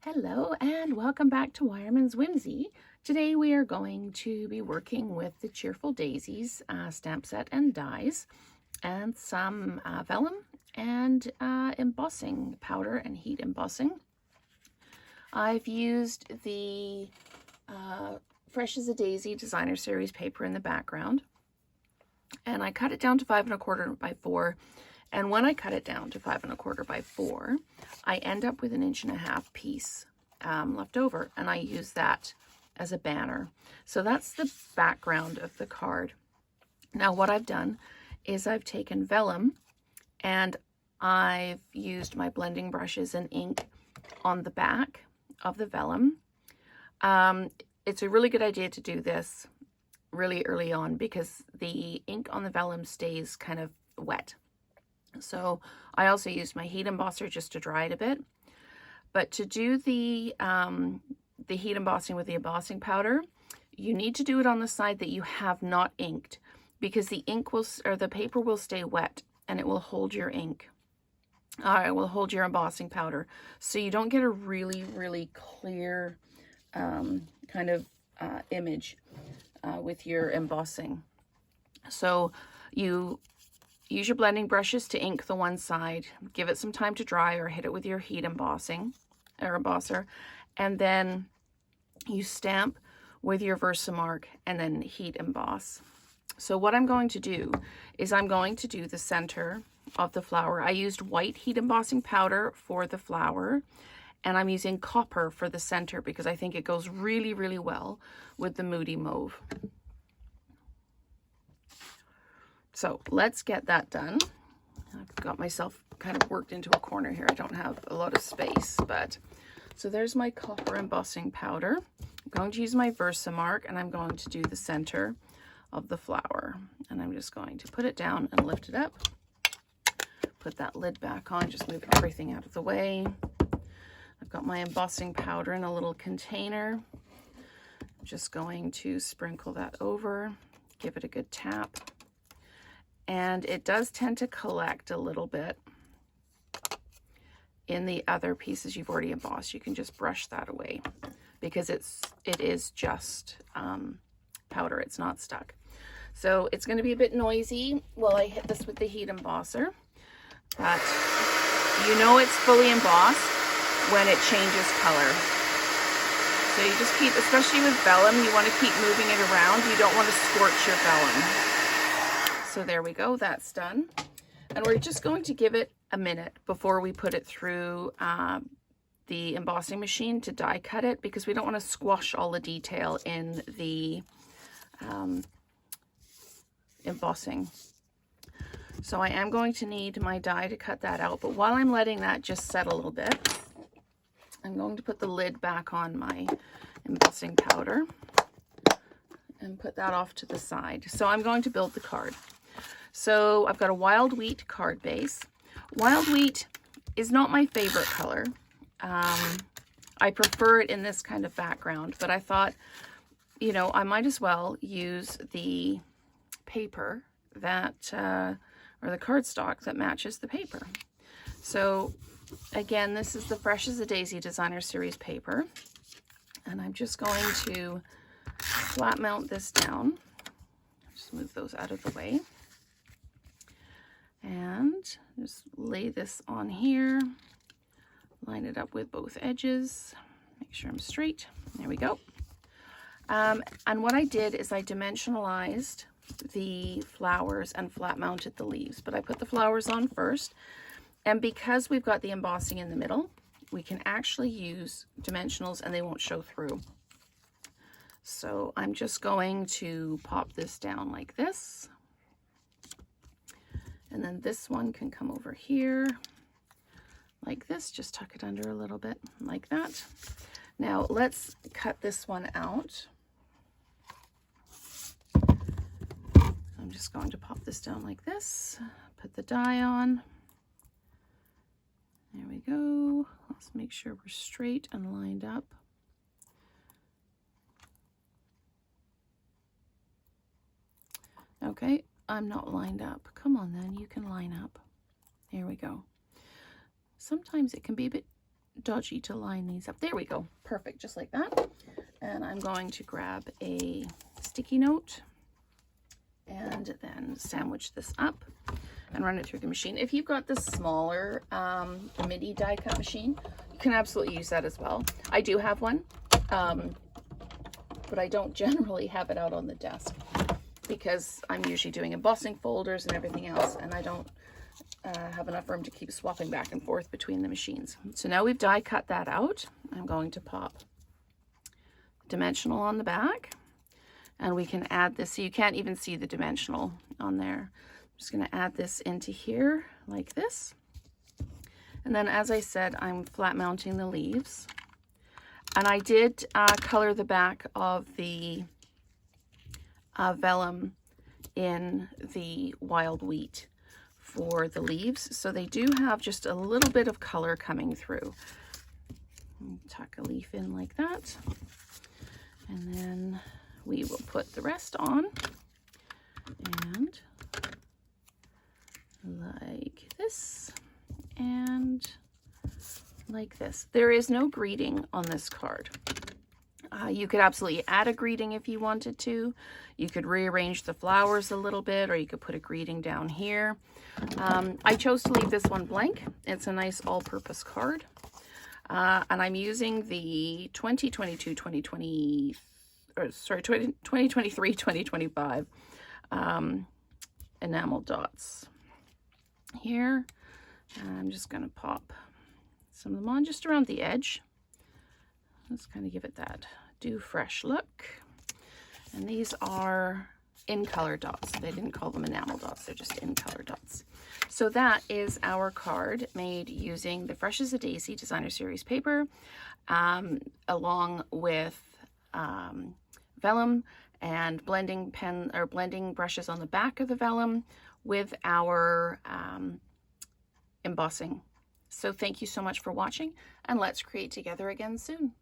Hello and welcome back to Wireman's Whimsy. Today we are going to be working with the Cheerful Daisies stamp set and dies and some vellum and embossing powder and heat embossing. I've used the Fresh as a Daisy Designer Series paper in the background, and I cut it down to 5 1/4 by 4. And when I cut it down to 5 1/4 by 4, I end up with an 1.5 inch piece left over, and I use that as a banner. So that's the background of the card. Now what I've done is I've taken vellum and I've used my blending brushes and ink on the back of the vellum. It's a really good idea to do this really early on because the ink on the vellum stays kind of wet. So I also used my heat embosser just to dry it a bit. But to do the heat embossing with the embossing powder, you need to do it on the side that you have not inked, because the ink will, or the paper will stay wet and it will hold your ink. It will hold your embossing powder. So you don't get a really, really clear kind of image with your embossing. So you use your blending brushes to ink the one side, give it some time to dry or hit it with your heat embossing or embosser, and then you stamp with your Versamark and then heat emboss. So what I'm going to do is I'm going to do the center of the flower. I used white heat embossing powder for the flower, and I'm using copper for the center because I think it goes really, really well with the Moody Mauve. So let's get that done. I've got myself kind of worked into a corner here. I don't have a lot of space, but so there's my copper embossing powder. I'm going to use my Versamark and I'm going to do the center of the flower. And I'm just going to put it down and lift it up. Put that lid back on, just move everything out of the way. I've got my embossing powder in a little container. I'm just going to sprinkle that over, give it a good tap. And it does tend to collect a little bit in the other pieces you've already embossed. You can just brush that away because it is just powder. It's not stuck. So it's going to be a bit noisy while I hit this with the heat embosser, but you know it's fully embossed when it changes color. So you just keep, especially with vellum, you want to keep moving it around. You don't want to scorch your vellum. So there we go, that's done. And we're just going to give it a minute before we put it through the embossing machine to die cut it, because we don't want to squash all the detail in the embossing. So I am going to need my die to cut that out, but while I'm letting that just set a little bit, I'm going to put the lid back on my embossing powder and put that off to the side. So I'm going to build the card. So I've got a wild wheat card base. Wild wheat is not my favorite color. I prefer it in this kind of background, but I thought, you know, I might as well use the paper that, or the cardstock that matches the paper. So again, this is the Fresh as a Daisy Designer Series paper. And I'm just going to flat mount this down. Just move those out of the way. And just lay this on here. Line it up with both edges. Make sure I'm straight. There we go. And what I did is I dimensionalized the flowers and flat mounted the leaves. But I put the flowers on first. And because we've got the embossing in the middle, we can actually use dimensionals and they won't show through. So I'm just going to pop this down like this. And then this one can come over here like this. Just tuck it under a little bit like that. Now let's cut this one out. I'm just going to pop this down like this. Put the die on. There we go. Let's make sure we're straight and lined up. Okay, I'm not lined up. Come on then, you can line up. There we go. Sometimes it can be a bit dodgy to line these up. There we go. Perfect, just like that. And I'm going to grab a sticky note and then sandwich this up and run it through the machine. If you've got the smaller mini die cut machine, you can absolutely use that as well. I do have one, but I don't generally have it out on the desk because I'm usually doing embossing folders and everything else, and I don't have enough room to keep swapping back and forth between the machines. So now we've die cut that out. I'm going to pop dimensional on the back, and we can add this. So you can't even see the dimensional on there. I'm just going to add this into here like this. And then, as I said, I'm flat mounting the leaves. And I did color the back of the vellum in the wild wheat for the leaves, so they do have just a little bit of color coming through. Tuck a leaf in like that, and then we will put the rest on, and like this and like this. There is no greeting on this card. You could absolutely add a greeting if you wanted to. You could rearrange the flowers a little bit, or you could put a greeting down here. I chose to leave this one blank. It's a nice all-purpose card. And I'm using the 2023-2025 enamel dots here. I'm just going to pop some of them on just around the edge. Let's kind of give it that do fresh look. And these are in color dots. They didn't call them enamel dots, they're just in color dots. So that is our card made using the Fresh as a Daisy Designer Series paper, along with vellum and blending pen or blending brushes on the back of the vellum with our embossing. So thank you so much for watching, and let's create together again soon.